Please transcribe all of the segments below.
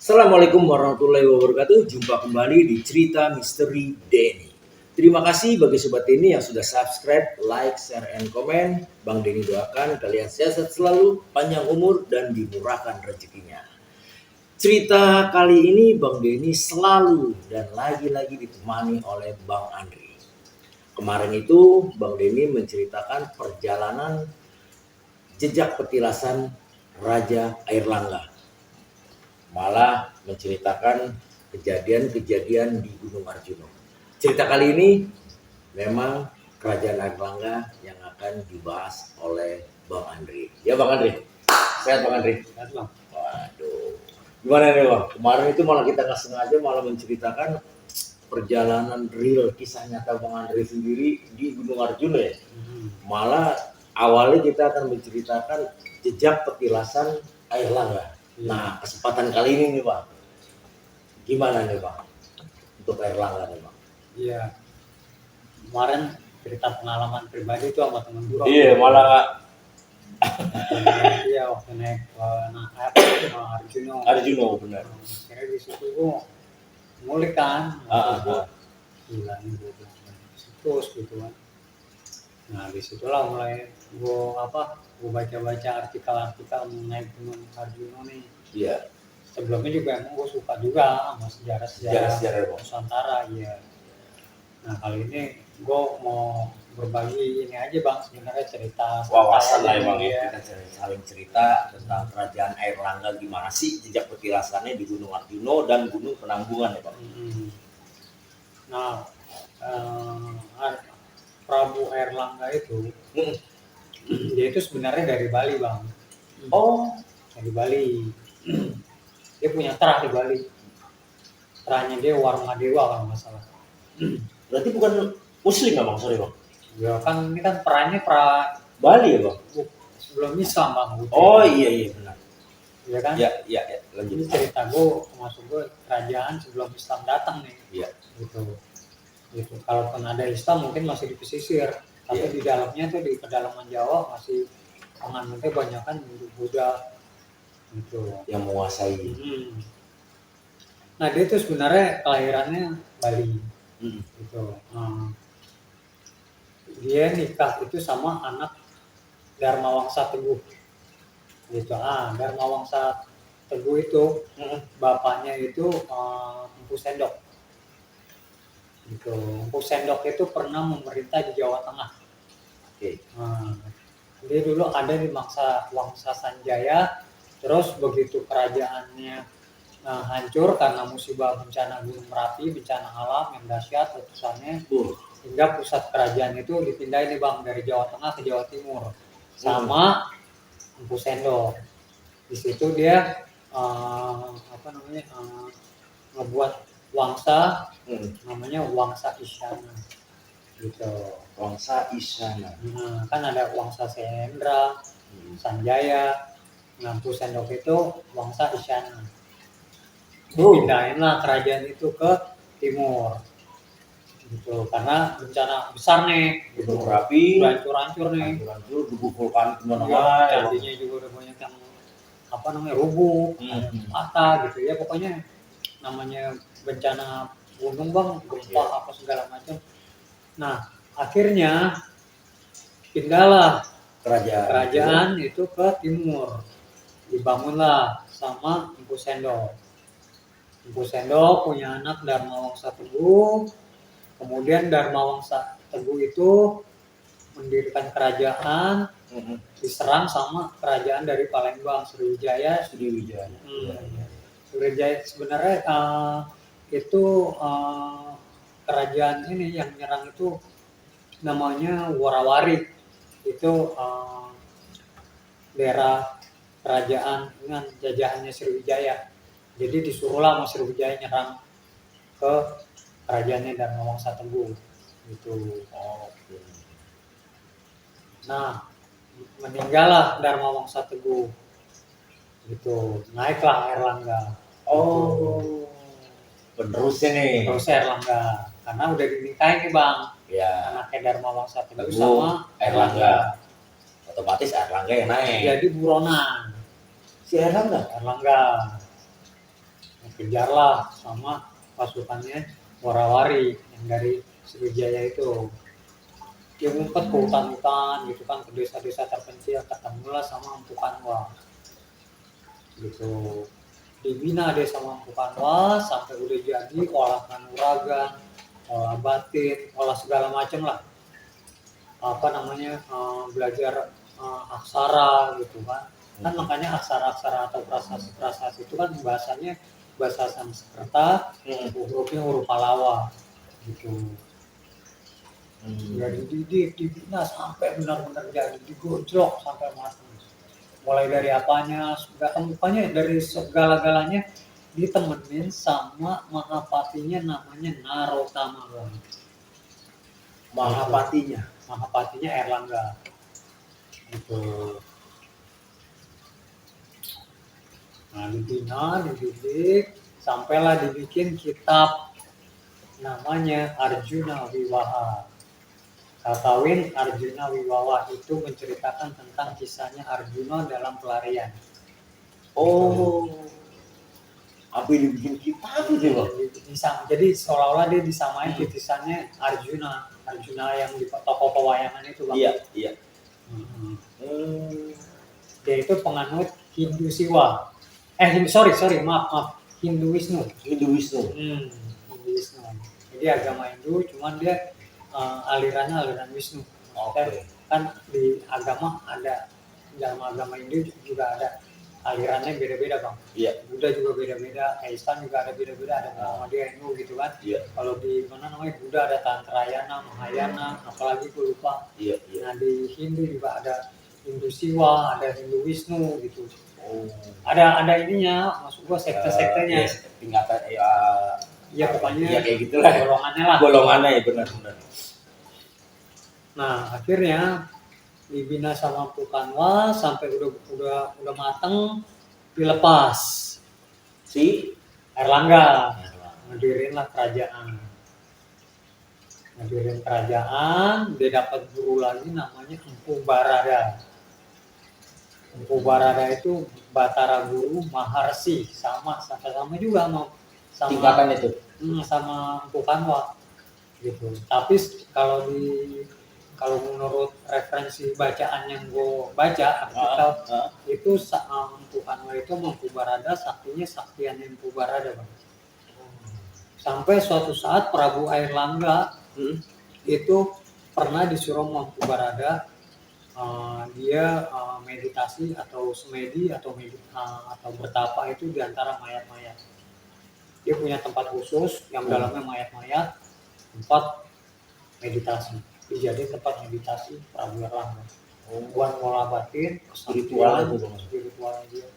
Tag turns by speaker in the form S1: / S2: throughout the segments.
S1: Assalamualaikum warahmatullahi wabarakatuh. Jumpa kembali di cerita misteri Denny. Terima kasih bagi sobat Denny yang sudah subscribe, like, share, and comment. Bang Denny doakan kalian sehat selalu, panjang umur, dan dimurahkan rezekinya. Cerita kali ini Bang Denny selalu dan lagi-lagi ditemani oleh Bang Andri. Kemarin itu Bang Denny menceritakan perjalanan jejak petilasan Raja Airlangga. Malah menceritakan kejadian-kejadian di Gunung Arjuna. Cerita kali ini memang Kerajaan Airlangga yang akan dibahas oleh Bang Andri. Ya Bang Andri, sehat Bang Andri?
S2: Sehat Bang.
S1: Waduh, gimana nih Bang? Kemarin itu malah kita nggak sengaja malah menceritakan perjalanan real kisah nyata Bang Andri sendiri di Gunung Arjuna ya. Malah awalnya kita akan menceritakan jejak petilasan Airlangga. Nah, kesempatan kali ini nih Bang, gimana nih Bang untuk Airlangga nih Bang?
S2: Iya, kemarin cerita pengalaman pribadi itu sama temen gue.
S1: Iya, malah nggak.
S2: Iya, waktu naik Arjuna.
S1: Arjuna benar.
S2: Akhirnya di situ gue ngulik kan, gila nih gue terus gitu kan. Nah disitulah mulai gue baca-baca artikel-artikel mengenai Gunung Arjuna nih.
S1: Iya.
S2: Sebelumnya juga emang gue suka juga sama sejarah Nusantara ya. Nah kali ini gue mau berbagi ini aja Bang, sebenarnya cerita
S1: wawasan lah Bang ya. Kita saling cerita tentang Kerajaan Airlangga, gimana sih jejak petilasannya di Gunung Arjuna dan Gunung Penanggungan ya Bang.
S2: Nah Prabu Airlangga itu dia itu sebenarnya dari Bali Bang.
S1: Oh,
S2: dari Bali. Dia punya terah di Bali. Terahnya dia Warmadewa kalau nggak salah.
S1: Berarti bukan Muslim ya Bang, sorry Bang.
S2: Ya kan ini kan perahnya pra
S1: Bali ya Bang.
S2: Sebelum Islam Bang.
S1: Oh iya benar.
S2: Iya kan?
S1: Iya lanjut.
S2: Ini cerita gue masuk gue kerajaan sebelum Islam datang nih.
S1: Iya.
S2: Gitu. Kalaupun ada Islam mungkin masih di pesisir, tapi di dalamnya tuh di pedalaman Jawa masih penganutnya banyakan Buddha gitu
S1: yang menguasai.
S2: Nah dia tuh sebenarnya kelahirannya Bali gitu. Dia nikah itu sama anak Dharma Wangsa Teguh gitu. Dharma Wangsa Teguh itu bapaknya itu Empu Sendok gitu. Empu Sendok itu pernah memerintah di Jawa Tengah. Dia dulu ada di Wangsa Sanjaya. Terus begitu kerajaannya hancur karena musibah bencana Gunung Merapi, bencana alam yang dahsyat letusannya, hingga pusat kerajaan itu dipindahin nih Bang dari Jawa Tengah ke Jawa Timur sama Empu Sendok. Di situ dia ngebuat wangsa namanya Wangsa Isyana gitu.
S1: Wangsa Isyana.
S2: Kan ada Wangsa Sendra, Sanjaya. Empu Sendok itu Wangsa Isyana. Dipindahin lah kerajaan itu ke timur gitu karena bencana besar nih
S1: Gunung Merapi
S2: hancur nih,
S1: debu vulkanik mana-mana,
S2: candinya juga udah banyak yang rubuh, patah gitu ya, pokoknya namanya bencana gunung Bang, gempa apa segala macam. Nah akhirnya pindahlah kerajaan itu ke timur, dibangunlah sama Empu Sendok. Empu Sendok punya anak Dharma Wangsa Teguh. Kemudian Dharma Wangsa Teguh itu mendirikan kerajaan, diserang sama kerajaan dari Palembang, Sriwijaya. Sriwijaya sebenarnya itu kerajaan ini yang nyerang itu namanya Warawari. Itu daerah kerajaan dengan jajahannya Sriwijaya. Jadi disuruhlah sama Sriwijaya nyerang ke kerajaannya Dharma Wangsa Teguh gitu. Nah meninggallah Dharma Wangsa Teguh gitu, naiklah Airlangga.
S1: Penerusnya
S2: Airlangga karena udah dinikahin nih Bang anaknya Dharma Wangsa Teguh sama Airlangga.
S1: Otomatis Airlangga yang naik.
S2: Jadi buronan
S1: si Airlangga.
S2: dikejarlah sama pasukannya Warawari yang dari Sriwijaya itu. Dia ngumpet ke hutan-hutan gitu kan, ke desa-desa terpencil, ketemulah sama Empu Kanwa gitu. Dibina deh sama Empu Kanwa sampai udah jadi olah kanuragan, olah batin, olah segala macam lah, apa namanya, belajar aksara gitu kan. Kan makanya aksara-aksara atau prasasti-prasasti itu kan bahasanya bahasa Sanskerta, hurufnya huruf Pallawa gitu. Udah dididik, dibina sampai benar-benar jadi, digojlok sampai matang. Mulai dari apanya, pokoknya dari segala-galanya ditemenin sama Mahapatinya namanya Narotama. Mahapatinya Erlangga gitu. Nah, dibina, dididik, sampailah dibikin kitab namanya Arjuna Wiwaha. Kakawin Arjuna Wiwaha itu menceritakan tentang kisahnya Arjuna dalam pelarian.
S1: Oh, apa yang dibikin kitab itu loh?
S2: Jadi seolah-olah dia disamain titisannya Arjuna yang di toko pewayangan itu bang.
S1: Iya.
S2: Dia itu penganut Hindu Siwa. Maaf, Hindu Wisnu.
S1: Hindu Wisnu.
S2: Hindu Wisnu. Jadi agama Hindu, cuman dia alirannya aliran Wisnu.
S1: Oke.
S2: Kan di agama ada, dalam agama Hindu juga ada alirannya beda-beda bang.
S1: Iya.
S2: Buddha juga beda-beda, Islam juga ada beda-beda, ada Muhammadiyah, Hindu gitu kan.
S1: Iya.
S2: Kalau di mana namanya Buddha ada Tantrayana, Mahayana, apalagi gue lupa.
S1: Iya.
S2: Nah di Hindu juga ada Hindu Siwa, ada Hindu Wisnu gitu.
S1: Oh.
S2: Ada ininya, maksud gua sekte-sektenya.
S1: Tingkatan
S2: Ya pokoknya
S1: ya kayak gitulah. Golongannya ya benar-benar.
S2: Nah akhirnya dibina sama Empu Kanwa sampai udah mateng, dilepas
S1: Si
S2: Erlangga ngedirin kerajaan, dia dapat guru lagi namanya Empu Barada. Empu Barada itu Batara Guru Maharsi, sama juga sama
S1: tingkatan itu.
S2: Sama Empu Kanwa gitu. Tapi kalau menurut referensi bacaan yang gue baca artikel itu Empu Kanwa itu Empu Barada, saktian Empu Barada bang. Sampai suatu saat Prabu Airlangga itu pernah disuruh Empu Barada, dia meditasi atau semedi atau bertapa itu di antara mayat-mayat. Dia punya tempat khusus yang dalamnya mayat-mayat, tempat meditasi. Dijadiin tempat meditasi Prabu Erlangga. Buat ngolah batin,
S1: Spiritual
S2: dia.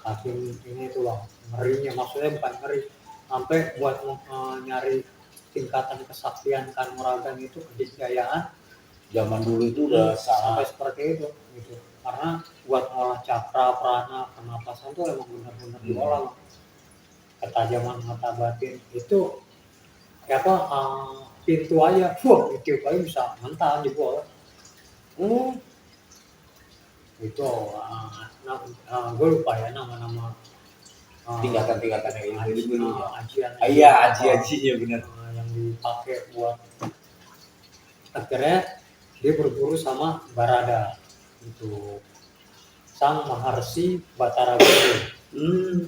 S2: Saking ini tuh bang, ngerinya, maksudnya bukan ngeri, sampai buat nyari tingkatan kesaktian kanuragan itu, kedikdayaan
S1: zaman dulu itu udah
S2: sampai seperti itu gitu. Karena buat ngolah cakra, prana, pernapasan tuh emang benar-benar diolah bang. Ketajaman mata batin itu pintu aja, ditiup aja bisa mental jebol. Itu gue lupa ya nama-nama
S1: tingkatan-tingkatan yang dulu. Aji-ajinya benar.
S2: Yang dipakai buat, akhirnya dia berburu sama Barada itu, sang Maharsi Batara Guru.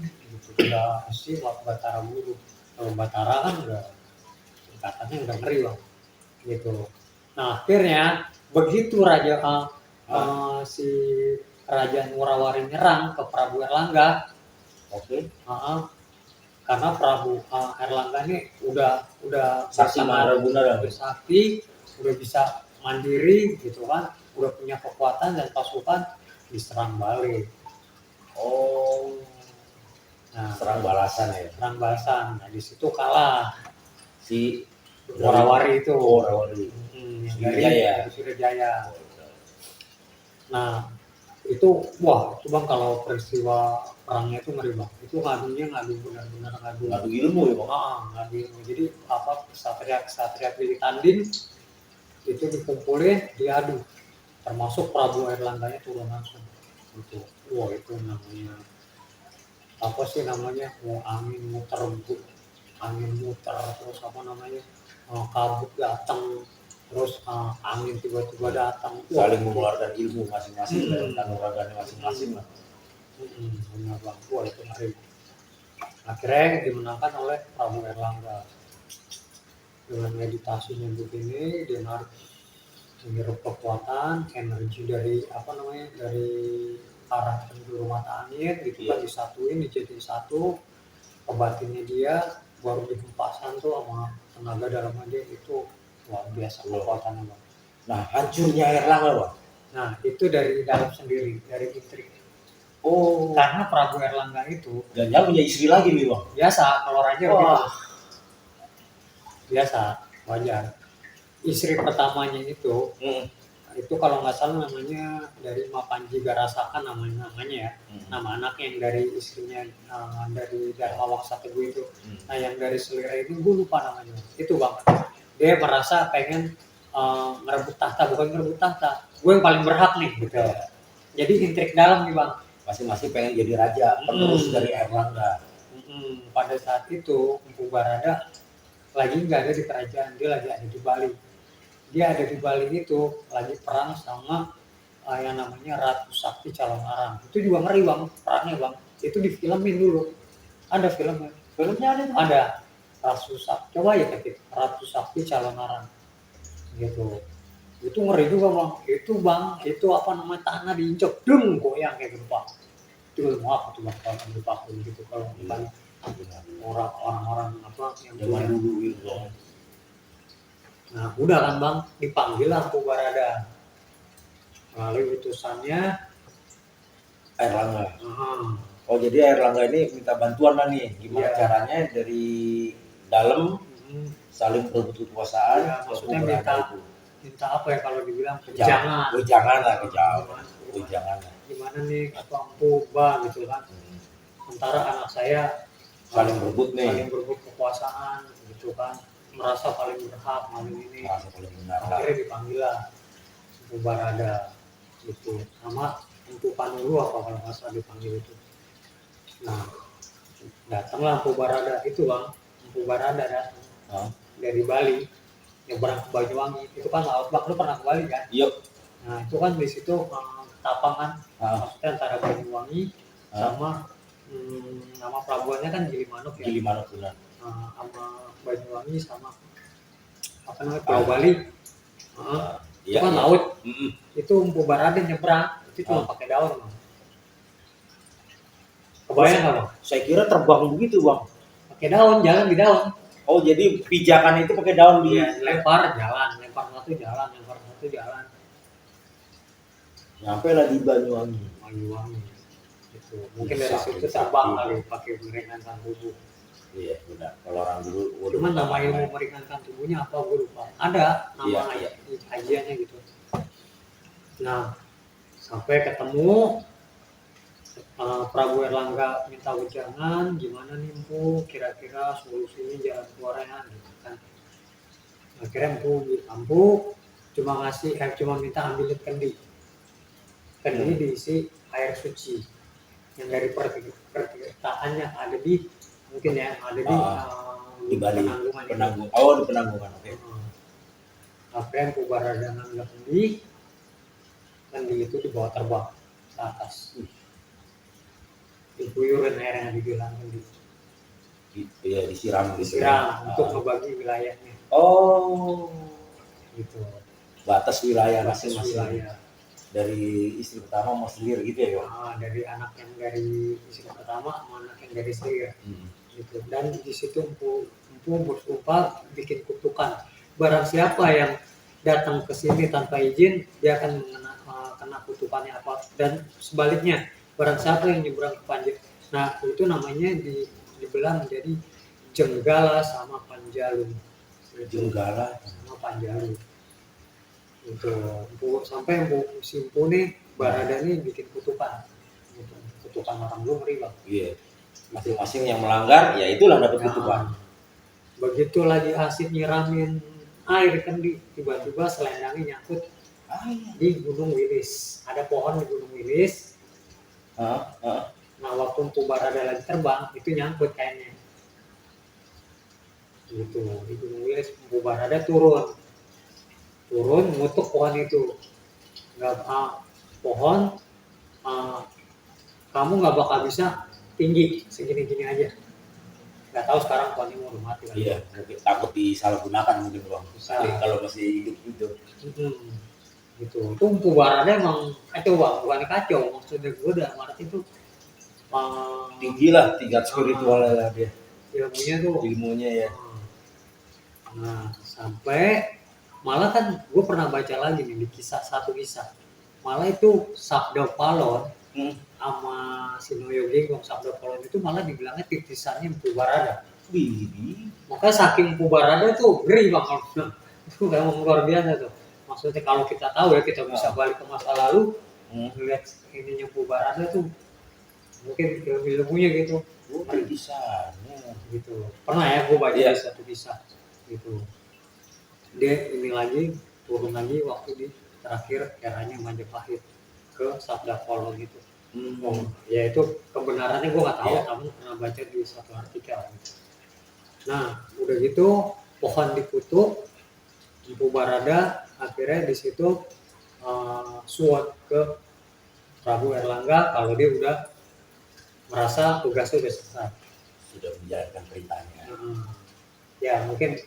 S2: Gitu, udah mesti Batara Guru. Kalau Batara kan udah tingkatannya udah ngeri bang gitu. Nah akhirnya begitu si Raja Warawari nyerang ke Prabu Erlangga, karena Prabu Erlangga ini udah
S1: sakti mandraguna,
S2: sakti, udah bisa mandiri gitu kan, udah punya kekuatan dan pasukan, diserang balik. Nah, serang balasan. Nah di situ kalah si Warawari itu. Dari Sriwijaya. Nah itu bang, kalau peristiwa perangnya itu ngeri bang. Itu ngadu benar-benar ngadu
S1: ilmu ya bang.
S2: Ngadu ilmu. Jadi kesatria pilih tanding itu dikumpulin, diadu, termasuk Prabu Airlangganya turun langsung. Itu namanya apa sih namanya, mau angin muter terus apa namanya, kabut datang terus angin tiba-tiba datang. Wah,
S1: Saling mengeluarkan ilmu masing-masing dalam
S2: mm,
S1: kanuragannya masing-masing lah.
S2: benar bang, wah itu ngeri. Akhirnya dimenangkan oleh Prabowo Erlangga dengan meditasinya begini, dia narik menghirup kekuatan energi dari apa namanya, dari arah penjuru mata angin gitu kan, disatuin dijadiin satu ke batinnya dia, baru dihempaskan tuh sama tenaga dalamnya dia, itu luar biasa kekuatannya bang.
S1: Nah, hancurnya Erlangga, Bang.
S2: Nah itu dari dalam sendiri, dari intrik.
S1: Oh,
S2: Karena Prabowo Erlangga itu
S1: dan dia punya istri lagi nih, Bang.
S2: biasa kalau raja
S1: Wah.
S2: gitu, biasa, wajar. Istri pertamanya itu kalau nggak salah namanya dari Mapanji Garasakan namanya ya, nama anak yang dari istrinya, dari Dharma Wangsa Teguh itu. Nah yang dari Selira ini gue lupa namanya, itu bang, dia merasa pengen ngerebut tahta, bukan ngerebut tahta, gue yang paling berhak nih gitu. Jadi intrik dalam nih bang,
S1: Masing-masing pengen jadi raja, penerus dari Erlangga.
S2: pada saat itu Empu Barada lagi nggak ada di kerajaan, dia lagi ada di Bali. Dia ada di Bali itu lagi perang sama yang namanya Ratu Sakti Calon Arang. Itu juga ngeri bang, perangnya bang. Itu difilmin dulu. Ada filmnya.
S1: Filmnya ada?
S2: Ada. Ratu Sakti. Coba ya ketik Ratu Sakti Calon Arang. Gitu. Itu ngeri juga bang. Itu bang, itu apa namanya, tanah diinjak, deng, goyang kayak gempa. Itu ilmu apa tuh bang? Kalau ambil paku gitu, kalau Bali. Orang-orang apa yang
S1: Zaman
S2: punya.
S1: dulu gitu.
S2: Nah udah kan bang, dipanggil lah Empu Barada melalui utusannya
S1: Erlangga.
S2: uh,
S1: Oh, jadi Erlangga ini minta bantuan lah nih, gimana
S2: Iya.
S1: caranya dari dalam saling berebut kekuasaan.
S2: Iya, maksudnya
S1: Empu Barada
S2: minta apa ya kalau dibilang, jangan
S1: Jangan lah, jangan lah.
S2: gimana nih Empu bang gitu kan. Sementara anak saya
S1: Saling berebut nih.
S2: saling berebut kekuasaan gitu kan, merasa paling berhak malam ini.
S1: Merasa paling benar lah.
S2: Akhirnya dipanggil lah Empu Barada gitu, sama Empu Panulu apa kalau nggak salah dipanggil itu. Nah datanglah Empu Barada itu bang, Empu Barada datang dari Bali nyebrang ke Banyuwangi. Itu kan laut bang, lu pernah ke Bali kan?
S1: Iya.
S2: Nah itu kan di situ tapang kan, maksudnya antara Banyuwangi sama nama pelabuhannya kan Gilimanuk ya.
S1: Gilimanuk benar.
S2: Sama Banyuwangi sama apa namanya, Pulau Bali. Itu kan
S1: Iya.
S2: laut. Itu Empu Barada nyebrang itu cuma pakai daun bang. Kebayang nggak bang?
S1: Saya kira terbang begitu, Bang.
S2: Pakai daun, jalan di daun.
S1: Oh, jadi pijakan itu pakai daun di
S2: Lempar jalan, lempar satu jalan, lempar satu jalan.
S1: Nyampe lah di Banyuwangi.
S2: Banyuwangi. Gitu. Mungkin dari situ terbang kali pakai meringankan tubuh.
S1: Iya, benar. Kalau orang dulu
S2: Cuman nama ilmu meringankan tubuhnya apa gue lupa. Ada nama kajiannya gitu. Nah, sampai ketemu Prabowo Erlangga minta wejangan, gimana nih Empu, kira-kira solusinya jalan keluarnya gitu kan. Akhirnya Empu cuma minta ambilin kendi diisi air suci yang dari perkirtaannya ada di mungkin ya, ada
S1: di Bali,
S2: penanggungan.
S1: Oh, di penanggungan. Oke.
S2: Akhirnya Empu Barada ngambil kendi itu dibawa terbang ke atas. Diguyurin air yang dibilang gitu.
S1: Iya, disiram
S2: Untuk membagi wilayahnya.
S1: Oh,
S2: Gitu.
S1: Batas wilayah masing-masing.
S2: Wilayah.
S1: Dari istri pertama mau selir gitu ya, Bang?
S2: Dari anak yang dari istri pertama sama anak yang dari selir. Gitu. Dan di situ Empu bersumpah bikin kutukan. Barang siapa yang datang ke sini tanpa izin, dia akan kena kutukannya apa. Dan sebaliknya, barang siapa yang nyebrang ke Panjang. Nah, itu namanya dibelah menjadi Jenggala sama Panjalu.
S1: Jenggala
S2: sama Panjalu. Itu sampai si Empu nih, Barada nih bikin kutukan. Gitu. Kutukan orang belum ngeri bang.
S1: Iya. Masing-masing yang melanggar, ya itulah dapat kutukan.
S2: Begitu lagi asik nyiramin air kendi, tiba-tiba selendangnya nyangkut di Gunung Wilis. Ada pohon di Gunung Wilis. Nah waktu Mpu Barada lagi terbang itu nyangkut kayaknya. Gitu. Di Gunung Wilis Mpu Barada turun ngutuk pohon itu. Nggak pohon kamu nggak bakal bisa tinggi segini-gini aja. Nggak tahu sekarang pohon ini udah mati kan.
S1: Iya, mungkin takut disalahgunakan mungkin bang.
S2: Bisa.
S1: Kalau masih hidup gitu.
S2: Gitu. Itu Mpu Barada emang kacau bang, bukan kacau. Maksudnya gue udah marah itu
S1: Tinggi lah, tingkat spiritual lah dia.
S2: Ilmunya
S1: ya.
S2: Nah sampai malah kan gue pernah baca lagi nih di satu kisah. Malah itu Sabda Palon sama Sinoyo Genggong, Sabda Palon itu malah dibilangnya titisannya Mpu Barada. Makanya saking Mpu Barada tuh ngeri banget. Itu emang luar biasa tuh. Maksudnya kalau kita tahu ya kita bisa balik ke masa lalu, lihat ininya Mpu Barada tuh mungkin ilmunya gitu.
S1: Titisannya
S2: gitu. Pernah ya gue baca di satu kisah gitu. Dia ini lagi turun lagi waktu di terakhir eranya Majapahit ke Sabda Palon gitu. Ya itu kebenarannya gue nggak tahu, kamu pernah baca di satu artikel. Nah udah gitu pohon dikutuk, Mpu Barada akhirnya di situ suat ke Prabu Erlangga kalau dia udah merasa tugasnya udah selesai,
S1: sudah menjalankan perintahnya.
S2: Ya mungkin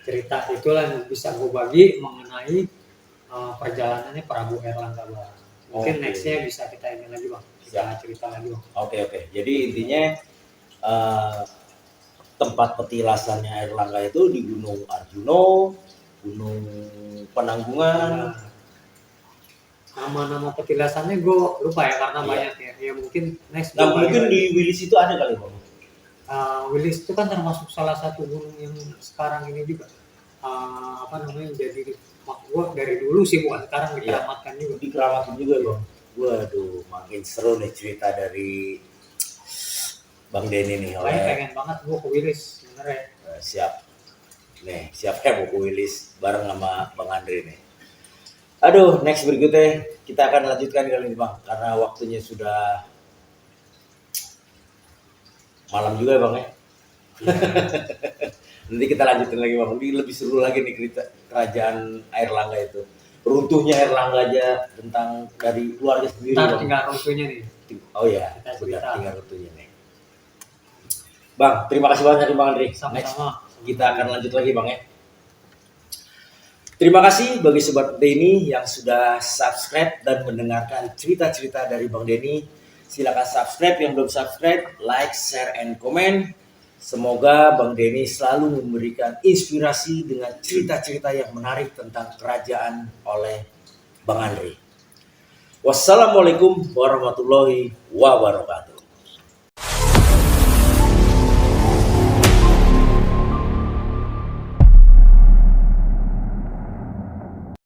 S2: cerita itulah yang bisa gue bagi mengenai perjalanannya Prabu Erlangga bang. Mungkin nextnya bisa kita ini lagi bang, kita cerita lagi bang.
S1: Oke. Jadi intinya tempat petilasannya Erlangga itu di Gunung Arjuno, Gunung Penanggungan.
S2: Nama-nama petilasannya gue lupa ya karena banyak ya. Ya mungkin next.
S1: Nah mungkin di Wilis itu ada kali bang.
S2: Wilis itu kan termasuk salah satu gunung yang sekarang ini juga jadi gue dari dulu sih bukan sekarang dikeramatkan juga.
S1: Dikeramatkan juga bang. Waduh, makin seru nih cerita dari Bang Denny nih.
S2: Pengen banget gue ke Wilis sebenarnya.
S1: Siap. Nih, siapnya mau ke Wilis bareng sama Bang Andre nih. Aduh, next berikutnya kita akan lanjutkan kali ini bang, karena waktunya sudah malam juga ya bang ya. Nanti kita lanjutin lagi bang, ini lebih seru lagi nih cerita kerajaan Airlangga itu. Runtuhnya Airlangga aja tentang dari keluarga sendiri.
S2: Ntar tinggal runtuhnya nih.
S1: Oh iya, tinggal runtuhnya nih. Bang, terima kasih banyak nih Bang Andre.
S2: Sama-sama.
S1: Kita akan lanjut lagi bang ya. Terima kasih bagi Sobat Denny yang sudah subscribe dan mendengarkan cerita-cerita dari Bang Denny. Silakan subscribe yang belum subscribe, like, share, and comment. Semoga Bang Denny selalu memberikan inspirasi dengan cerita-cerita yang menarik tentang kerajaan oleh Bang Andre. Wassalamualaikum warahmatullahi wabarakatuh.